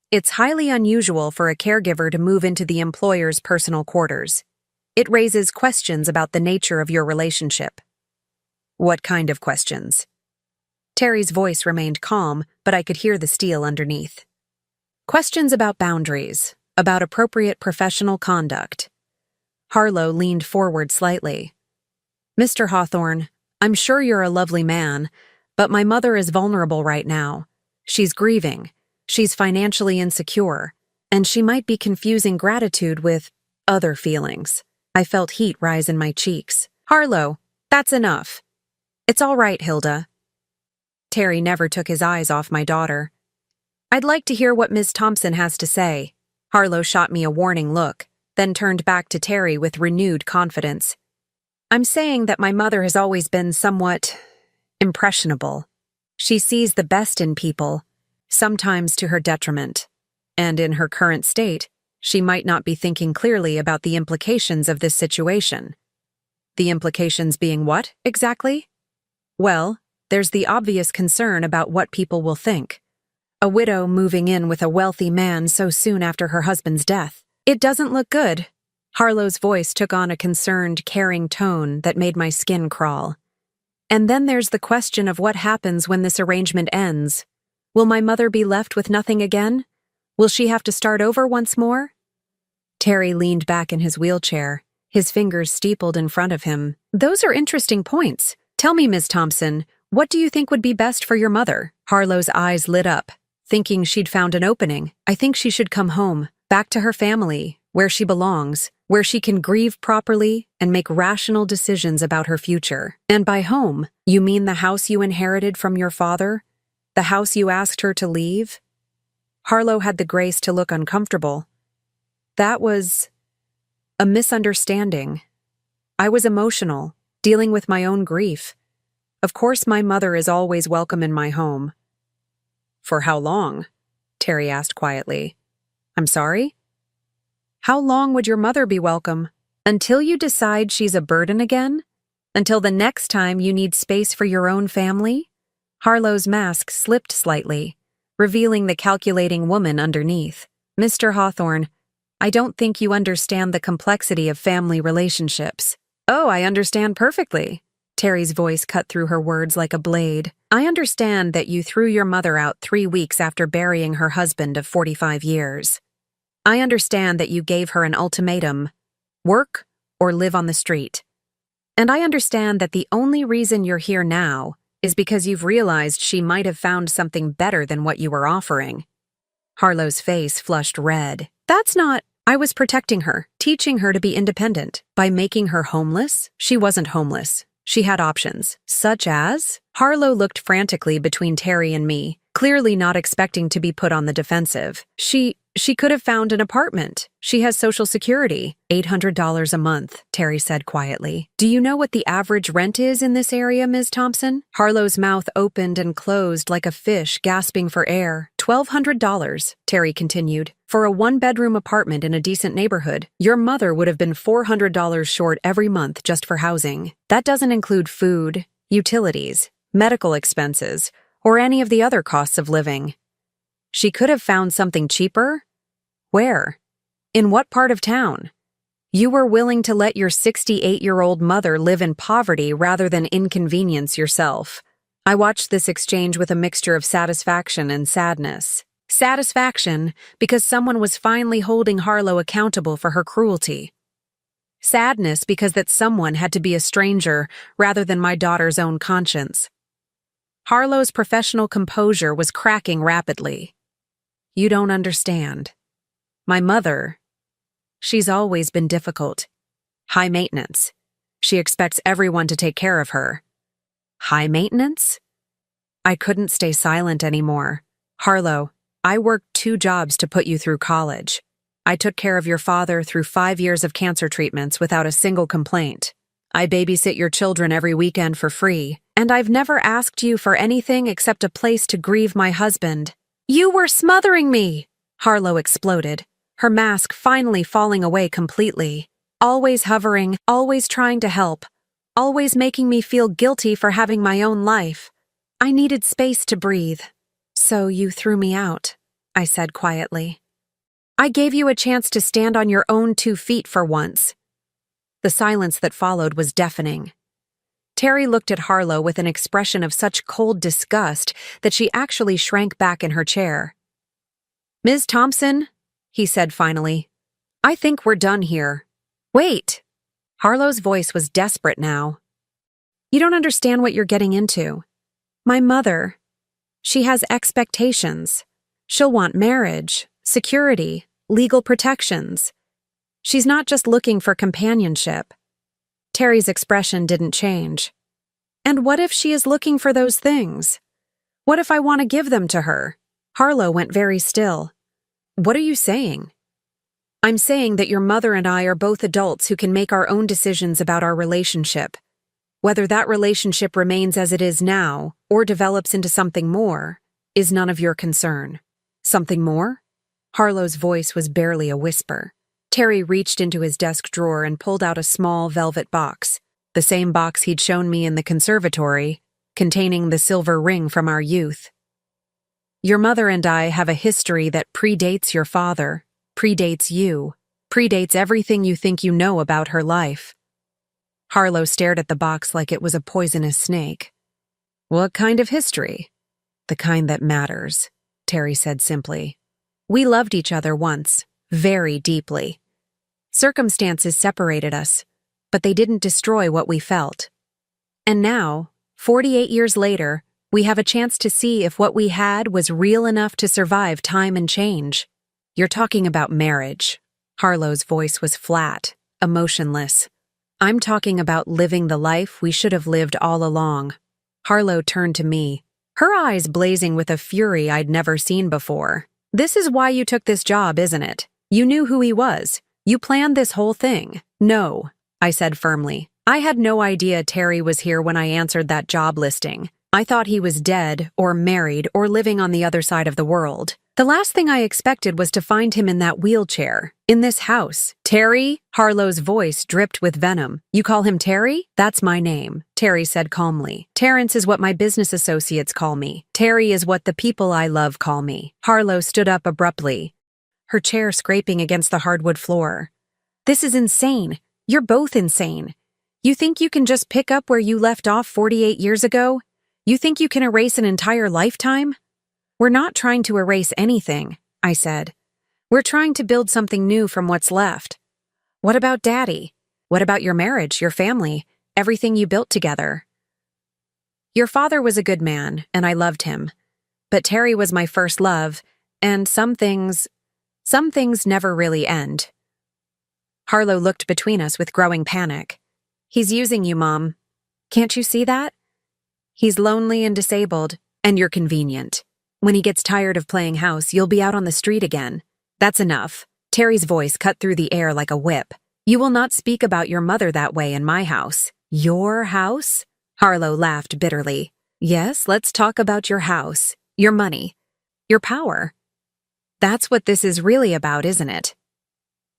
It's highly unusual for a caregiver to move into the employer's personal quarters. It raises questions about the nature of your relationship. What kind of questions? Terry's voice remained calm, but I could hear the steel underneath. Questions about boundaries, about appropriate professional conduct. Harlow leaned forward slightly. Mr. Hawthorne, I'm sure you're a lovely man, but my mother is vulnerable right now. She's grieving. She's financially insecure, and she might be confusing gratitude with other feelings. I felt heat rise in my cheeks. Harlow, that's enough. It's all right, Hilda. Terry never took his eyes off my daughter. I'd like to hear what Miss Thompson has to say. Harlow shot me a warning look, then turned back to Terry with renewed confidence. I'm saying that my mother has always been somewhat impressionable. She sees the best in people, sometimes to her detriment. And in her current state, she might not be thinking clearly about the implications of this situation. The implications being what, exactly? Well, there's the obvious concern about what people will think. A widow moving in with a wealthy man so soon after her husband's death. It doesn't look good. Harlow's voice took on a concerned, caring tone that made my skin crawl. And then there's the question of what happens when this arrangement ends. Will my mother be left with nothing again? Will she have to start over once more? Terry leaned back in his wheelchair, his fingers steepled in front of him. Those are interesting points. Tell me, Miss Thompson, what do you think would be best for your mother? Harlow's eyes lit up, thinking she'd found an opening. I think she should come home, back to her family, where she belongs, where she can grieve properly and make rational decisions about her future. And by home, you mean the house you inherited from your father? The house you asked her to leave? Harlow had the grace to look uncomfortable. That was a misunderstanding. I was emotional, dealing with my own grief. Of course, my mother is always welcome in my home. For how long? Terry asked quietly. I'm sorry? How long would your mother be welcome? Until you decide she's a burden again? Until the next time you need space for your own family? Harlow's mask slipped slightly, revealing the calculating woman underneath. Mr. Hawthorne, I don't think you understand the complexity of family relationships. Oh, I understand perfectly. Terry's voice cut through her words like a blade. I understand that you threw your mother out 3 weeks after burying her husband of 45 years. I understand that you gave her an ultimatum, work or live on the street. And I understand that the only reason you're here now is because you've realized she might have found something better than what you were offering. Harlow's face flushed red. That's not... I was protecting her, teaching her to be independent. By making her homeless, she wasn't homeless. She had options, such as... Harlow looked frantically between Terry and me, clearly not expecting to be put on the defensive. She could have found an apartment. She has Social Security. $800 a month, Terry said quietly. Do you know what the average rent is in this area, Ms. Thompson? Harlow's mouth opened and closed like a fish gasping for air. $1,200, Terry continued. For a one-bedroom apartment in a decent neighborhood, your mother would have been $400 short every month just for housing. That doesn't include food, utilities, medical expenses, or any of the other costs of living. She could have found something cheaper? Where? In what part of town? You were willing to let your 68-year-old mother live in poverty rather than inconvenience yourself. I watched this exchange with a mixture of satisfaction and sadness. Satisfaction because someone was finally holding Harlow accountable for her cruelty. Sadness because that someone had to be a stranger rather than my daughter's own conscience. Harlow's professional composure was cracking rapidly. You don't understand. My mother, she's always been difficult. High maintenance. She expects everyone to take care of her. High maintenance? I couldn't stay silent anymore. Harlow, I worked 2 jobs to put you through college. I took care of your father through 5 years of cancer treatments without a single complaint. I babysit your children every weekend for free, and I've never asked you for anything except a place to grieve my husband. You were smothering me! Harlow exploded, her mask finally falling away completely. Always hovering, always trying to help, always making me feel guilty for having my own life. I needed space to breathe. So you threw me out, I said quietly. I gave you a chance to stand on your own 2 feet for once. The silence that followed was deafening. Terry looked at Harlow with an expression of such cold disgust that she actually shrank back in her chair. Ms. Thompson, he said finally, I think we're done here. Wait! Harlow's voice was desperate now. You don't understand what you're getting into. My mother, she has expectations. She'll want marriage, security, legal protections. She's not just looking for companionship. Terry's expression didn't change. And what if she is looking for those things? What if I want to give them to her? Harlow went very still. What are you saying? I'm saying that your mother and I are both adults who can make our own decisions about our relationship. Whether that relationship remains as it is now or develops into something more is none of your concern. Something more? Harlow's voice was barely a whisper. Terry reached into his desk drawer and pulled out a small velvet box, the same box he'd shown me in the conservatory, containing the silver ring from our youth. Your mother and I have a history that predates your father, predates you, predates everything you think you know about her life. Harlow stared at the box like it was a poisonous snake. What kind of history? The kind that matters, Terry said simply. We loved each other once, very deeply. Circumstances separated us, but they didn't destroy what we felt. And now, 48 years later, we have a chance to see if what we had was real enough to survive time and change. You're talking about marriage. Harlow's voice was flat, emotionless. I'm talking about living the life we should have lived all along. Harlow turned to me, her eyes blazing with a fury I'd never seen before. This is why you took this job, isn't it? You knew who he was. You planned this whole thing. No, I said firmly. I had no idea Terry was here when I answered that job listing. I thought he was dead or married or living on the other side of the world. The last thing I expected was to find him in that wheelchair, in this house. Terry? Harlow's voice dripped with venom. You call him Terry? That's my name, Terry said calmly. Terrence is what my business associates call me. Terry is what the people I love call me. Harlow stood up abruptly, her chair scraping against the hardwood floor. This is insane. You're both insane. You think you can just pick up where you left off 48 years ago? You think you can erase an entire lifetime? We're not trying to erase anything, I said. We're trying to build something new from what's left. What about Daddy? What about your marriage, your family, everything you built together? Your father was a good man, and I loved him. But Terry was my first love, and some things never really end. Harlow looked between us with growing panic. He's using you, Mom. Can't you see that? He's lonely and disabled, and you're convenient. When he gets tired of playing house, you'll be out on the street again. That's enough. Terry's voice cut through the air like a whip. You will not speak about your mother that way in my house. Your house? Harlow laughed bitterly. Yes, let's talk about your house, your money, your power. That's what this is really about, isn't it?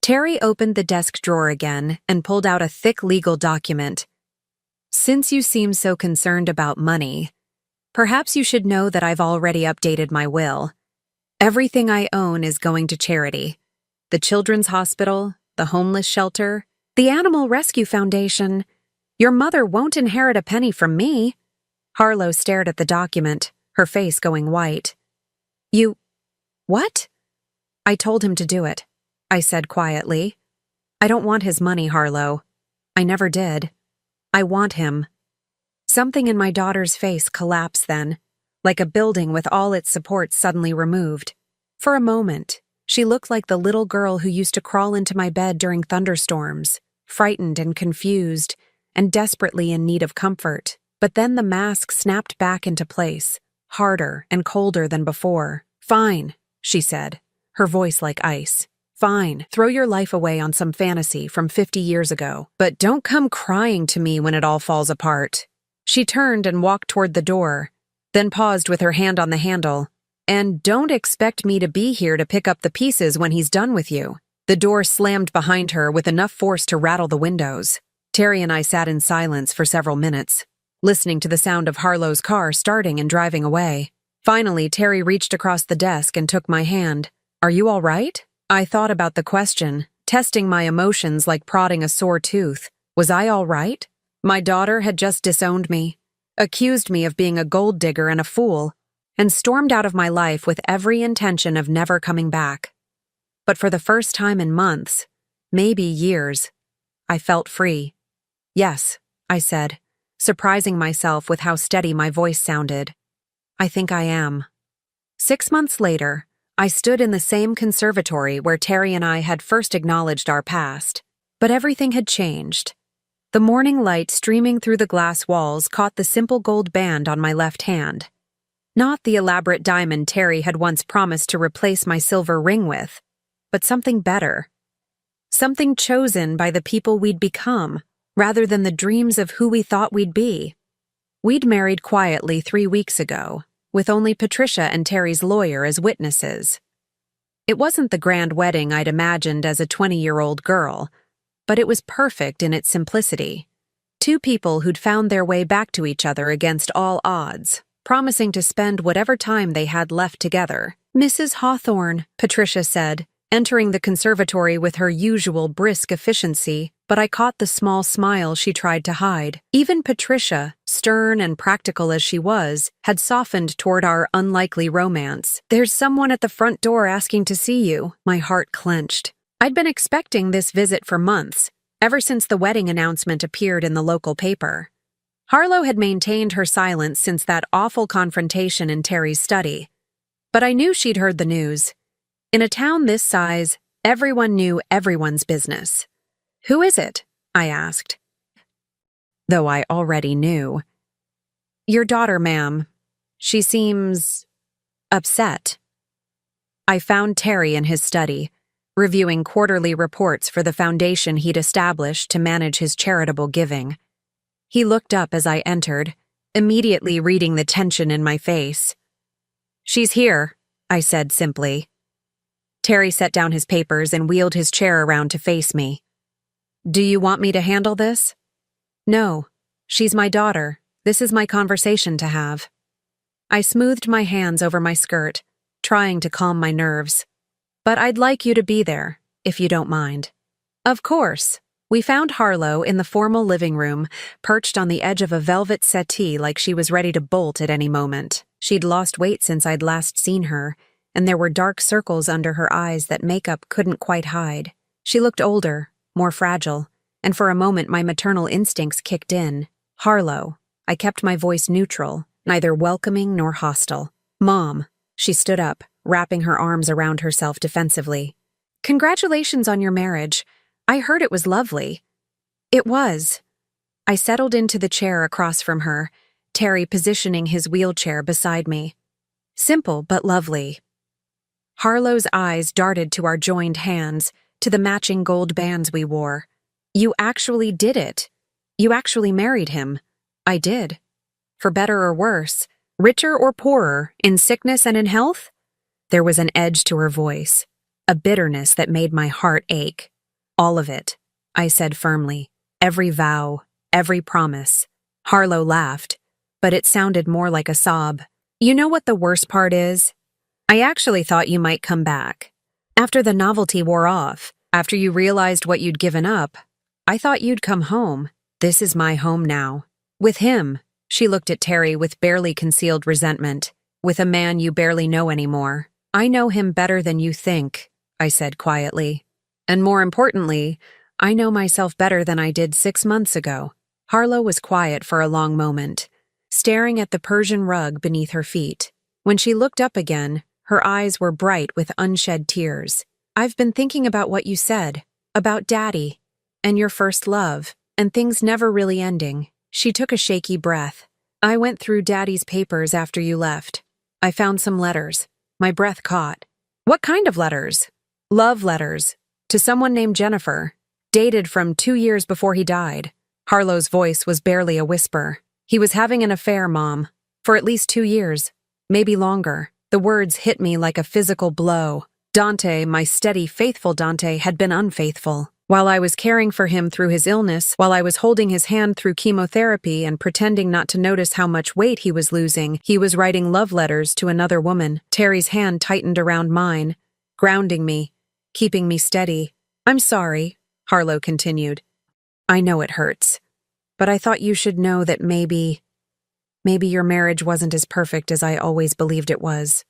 Terry opened the desk drawer again and pulled out a thick legal document. Since you seem so concerned about money, perhaps you should know that I've already updated my will. Everything I own is going to charity. The Children's Hospital, the Homeless Shelter, the Animal Rescue Foundation. Your mother won't inherit a penny from me. Harlow stared at the document, her face going white. You... what? I told him to do it, I said quietly. I don't want his money, Harlow. I never did. I want him. Something in my daughter's face collapsed then, like a building with all its supports suddenly removed. For a moment, she looked like the little girl who used to crawl into my bed during thunderstorms, frightened and confused, and desperately in need of comfort. But then the mask snapped back into place, harder and colder than before. Fine, she said, her voice like ice. Fine, throw your life away on some fantasy from 50 years ago, but don't come crying to me when it all falls apart. She turned and walked toward the door, then paused with her hand on the handle. And don't expect me to be here to pick up the pieces when he's done with you. The door slammed behind her with enough force to rattle the windows. Terry and I sat in silence for several minutes, listening to the sound of Harlow's car starting and driving away. Finally, Terry reached across the desk and took my hand. Are you all right? I thought about the question, testing my emotions like prodding a sore tooth. Was I all right? My daughter had just disowned me, accused me of being a gold digger and a fool, and stormed out of my life with every intention of never coming back. But for the first time in months, maybe years, I felt free. Yes, I said, surprising myself with how steady my voice sounded. I think I am. 6 months later, I stood in the same conservatory where Terry and I had first acknowledged our past. But everything had changed. The morning light streaming through the glass walls caught the simple gold band on my left hand. Not the elaborate diamond Terry had once promised to replace my silver ring with, but something better. Something chosen by the people we'd become, rather than the dreams of who we thought we'd be. We'd married quietly 3 weeks ago, with only Patricia and Terry's lawyer as witnesses. It wasn't the grand wedding I'd imagined as a 20-year-old girl, but it was perfect in its simplicity. 2 people who'd found their way back to each other against all odds, promising to spend whatever time they had left together. Mrs. Hawthorne, Patricia said, entering the conservatory with her usual brisk efficiency, but I caught the small smile she tried to hide. Even Patricia, stern and practical as she was, had softened toward our unlikely romance. There's someone at the front door asking to see you. My heart clenched. I'd been expecting this visit for months, ever since the wedding announcement appeared in the local paper. Harlow had maintained her silence since that awful confrontation in Terry's study. But I knew she'd heard the news. In a town this size, everyone knew everyone's business. Who is it? I asked. Though I already knew. Your daughter, ma'am. She seems... upset. I found Terry in his study, reviewing quarterly reports for the foundation he'd established to manage his charitable giving. He looked up as I entered, immediately reading the tension in my face. She's here, I said simply. Terry set down his papers and wheeled his chair around to face me. Do you want me to handle this? No. She's my daughter. This is my conversation to have. I smoothed my hands over my skirt, trying to calm my nerves. But I'd like you to be there, if you don't mind. Of course. We found Harlow in the formal living room, perched on the edge of a velvet settee like she was ready to bolt at any moment. She'd lost weight since I'd last seen her, and there were dark circles under her eyes that makeup couldn't quite hide. She looked older, more fragile, and for a moment my maternal instincts kicked in. Harlow. I kept my voice neutral, neither welcoming nor hostile. Mom. She stood up, wrapping her arms around herself defensively. Congratulations on your marriage. I heard it was lovely. It was. I settled into the chair across from her, Terry positioning his wheelchair beside me. Simple but lovely. Harlow's eyes darted to our joined hands, to the matching gold bands we wore. You actually did it. You actually married him. I did. For better or worse, richer or poorer, in sickness and in health? There was an edge to her voice, a bitterness that made my heart ache. All of it, I said firmly. Every vow, every promise. Harlow laughed, but it sounded more like a sob. You know what the worst part is? I actually thought you might come back. After the novelty wore off, after you realized what you'd given up, I thought you'd come home. This is my home now. With him, she looked at Terry with barely concealed resentment. With a man you barely know anymore. I know him better than you think, I said quietly. And more importantly, I know myself better than I did 6 months ago. Harlow was quiet for a long moment, staring at the Persian rug beneath her feet. When she looked up again, her eyes were bright with unshed tears. I've been thinking about what you said, about Daddy, and your first love, and things never really ending. She took a shaky breath. I went through Daddy's papers after you left. I found some letters. My breath caught. What kind of letters? Love letters. To someone named Jennifer. Dated from 2 years before he died. Harlow's voice was barely a whisper. He was having an affair, Mom. For at least 2 years. Maybe longer. The words hit me like a physical blow. Dante, my steady, faithful Dante, had been unfaithful. While I was caring for him through his illness, while I was holding his hand through chemotherapy and pretending not to notice how much weight he was losing, he was writing love letters to another woman. Terry's hand tightened around mine, grounding me, keeping me steady. I'm sorry, Harlow continued. I know it hurts. But I thought you should know that maybe your marriage wasn't as perfect as I always believed it was.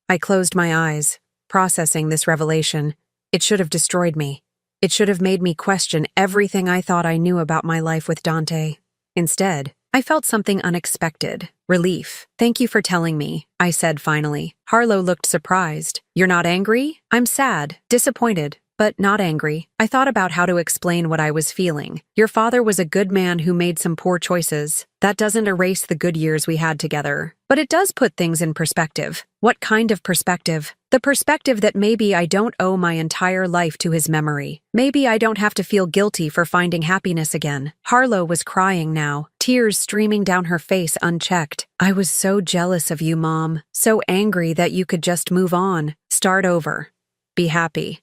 I closed my eyes, processing this revelation. It should have destroyed me. It should have made me question everything I thought I knew about my life with Dante. Instead, I felt something unexpected. Relief. Thank you for telling me, I said finally. Harlow looked surprised. You're not angry? I'm sad, disappointed, but not angry. I thought about how to explain what I was feeling. Your father was a good man who made some poor choices. That doesn't erase the good years we had together. But it does put things in perspective. What kind of perspective? The perspective that maybe I don't owe my entire life to his memory. Maybe I don't have to feel guilty for finding happiness again. Harlow was crying now, tears streaming down her face unchecked. I was so jealous of you, Mom. So angry that you could just move on. Start over. Be happy.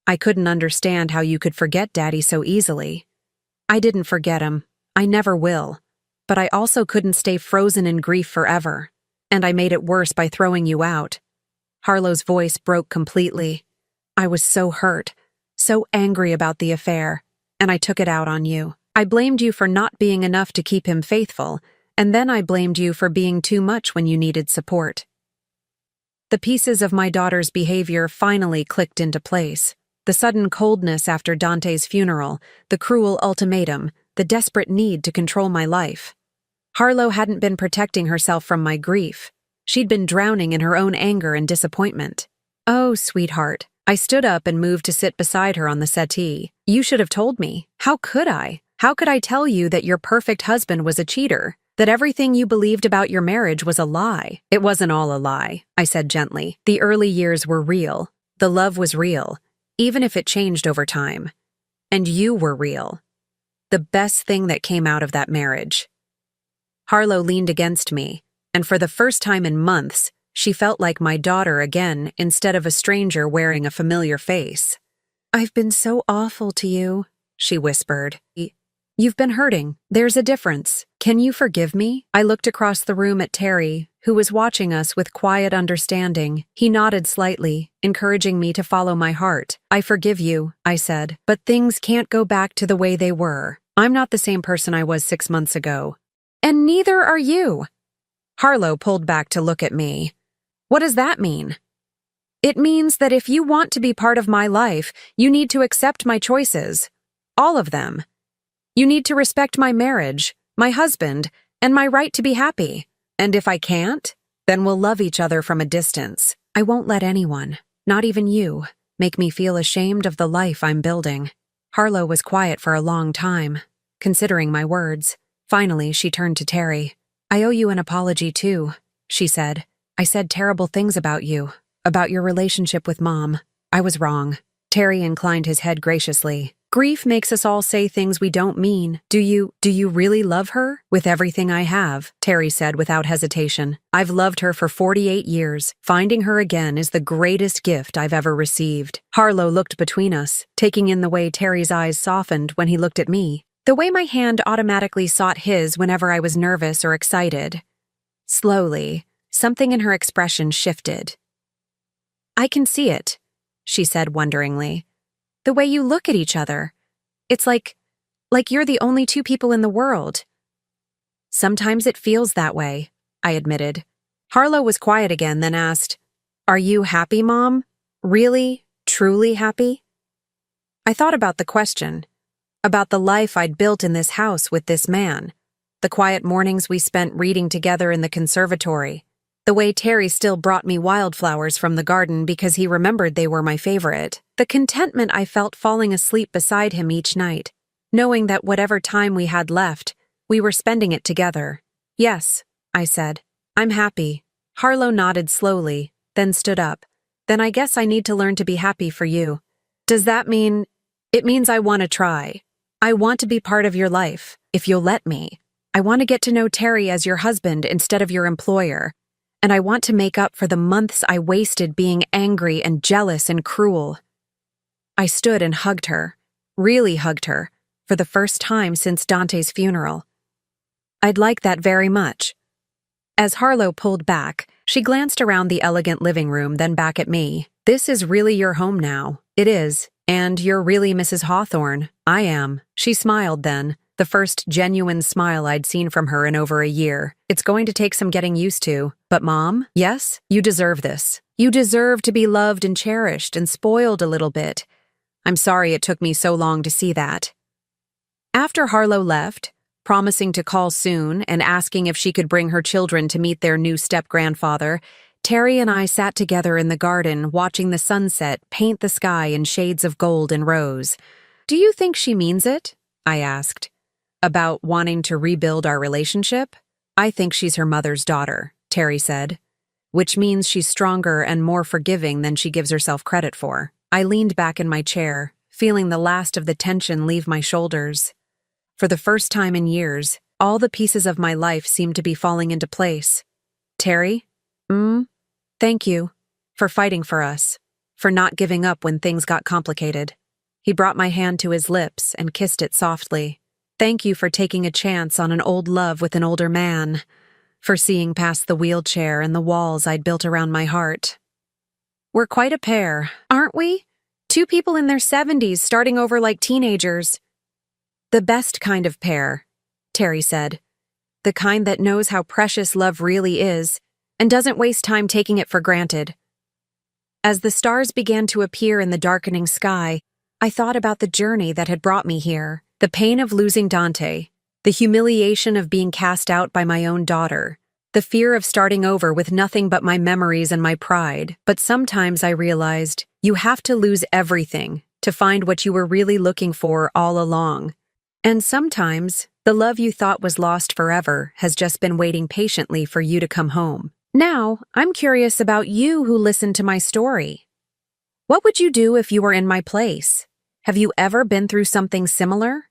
I couldn't understand how you could forget Daddy so easily. I didn't forget him. I never will. But I also couldn't stay frozen in grief forever. And I made it worse by throwing you out. Harlow's voice broke completely. I was so hurt, so angry about the affair, and I took it out on you. I blamed you for not being enough to keep him faithful, and then I blamed you for being too much when you needed support. The pieces of my daughter's behavior finally clicked into place. The sudden coldness after Dante's funeral, the cruel ultimatum, the desperate need to control my life. Harlow hadn't been protecting herself from my grief. She'd been drowning in her own anger and disappointment. Oh, sweetheart. I stood up and moved to sit beside her on the settee. You should have told me. How could I? How could I tell you that your perfect husband was a cheater? That everything you believed about your marriage was a lie? It wasn't all a lie, I said gently. The early years were real. The love was real, even if it changed over time. And you were real. The best thing that came out of that marriage. Harlow leaned against me, and for the first time in months, she felt like my daughter again instead of a stranger wearing a familiar face. I've been so awful to you, she whispered. You've been hurting. There's a difference. Can you forgive me? I looked across the room at Terry, who was watching us with quiet understanding. He nodded slightly, encouraging me to follow my heart. I forgive you, I said, but things can't go back to the way they were. I'm not the same person I was 6 months ago. And neither are you. Harlow pulled back to look at me. What does that mean? It means that if you want to be part of my life, you need to accept my choices. All of them. You need to respect my marriage, my husband, and my right to be happy. And if I can't, then we'll love each other from a distance. I won't let anyone, not even you, make me feel ashamed of the life I'm building. Harlow was quiet for a long time, considering my words. Finally, she turned to Terry. I owe you an apology too, she said. I said terrible things about you. About your relationship with Mom. I was wrong. Terry inclined his head graciously. Grief makes us all say things we don't mean. Do you really love her? With everything I have, Terry said without hesitation. I've loved her for 48 years. Finding her again is the greatest gift I've ever received. Harlow looked between us, taking in the way Terry's eyes softened when he looked at me. The way my hand automatically sought his whenever I was nervous or excited. Slowly, something in her expression shifted. I can see it, she said wonderingly. The way you look at each other. It's like you're the only two people in the world. Sometimes it feels that way, I admitted. Harlow was quiet again, then asked, Are you happy, Mom? Really, truly happy? I thought about the question, about the life I'd built in this house with this man, the quiet mornings we spent reading together in the conservatory, the way Terry still brought me wildflowers from the garden because he remembered they were my favorite, the contentment I felt falling asleep beside him each night, knowing that whatever time we had left, we were spending it together. Yes, I said. I'm happy. Harlow nodded slowly, then stood up. Then I guess I need to learn to be happy for you. Does that mean? It means I want to try. I want to be part of your life, if you'll let me. I want to get to know Terry as your husband instead of your employer. And I want to make up for the months I wasted being angry and jealous and cruel. I stood and hugged her, really hugged her, for the first time since Dante's funeral. I'd like that very much. As Harlow pulled back, she glanced around the elegant living room, then back at me. This is really your home now. It is. And you're really Mrs. Hawthorne. I am. She smiled then, the first genuine smile I'd seen from her in over a year. It's going to take some getting used to. But Mom, yes, you deserve this. You deserve to be loved and cherished and spoiled a little bit. I'm sorry it took me so long to see that. After Harlow left, promising to call soon and asking if she could bring her children to meet their new step-grandfather, Terry and I sat together in the garden watching the sunset paint the sky in shades of gold and rose. Do you think she means it? I asked. About wanting to rebuild our relationship? I think she's her mother's daughter, Terry said, which means she's stronger and more forgiving than she gives herself credit for. I leaned back in my chair, feeling the last of the tension leave my shoulders. For the first time in years, all the pieces of my life seemed to be falling into place. Terry? Thank you. For fighting for us. For not giving up when things got complicated. He brought my hand to his lips and kissed it softly. Thank you for taking a chance on an old love with an older man. For seeing past the wheelchair and the walls I'd built around my heart. We're quite a pair, aren't we? Two people in their 70s starting over like teenagers. The best kind of pair, Terry said. The kind that knows how precious love really is and doesn't waste time taking it for granted. As the stars began to appear in the darkening sky, I thought about the journey that had brought me here, the pain of losing Dante, the humiliation of being cast out by my own daughter, the fear of starting over with nothing but my memories and my pride. But sometimes I realized you have to lose everything to find what you were really looking for all along. And sometimes the love you thought was lost forever has just been waiting patiently for you to come home. Now, I'm curious about you who listened to my story. What would you do if you were in my place? Have you ever been through something similar?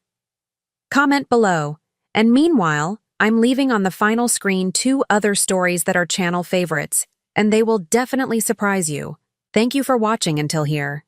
Comment below. And meanwhile, I'm leaving on the final screen 2 other stories that are channel favorites, and they will definitely surprise you. Thank you for watching until here.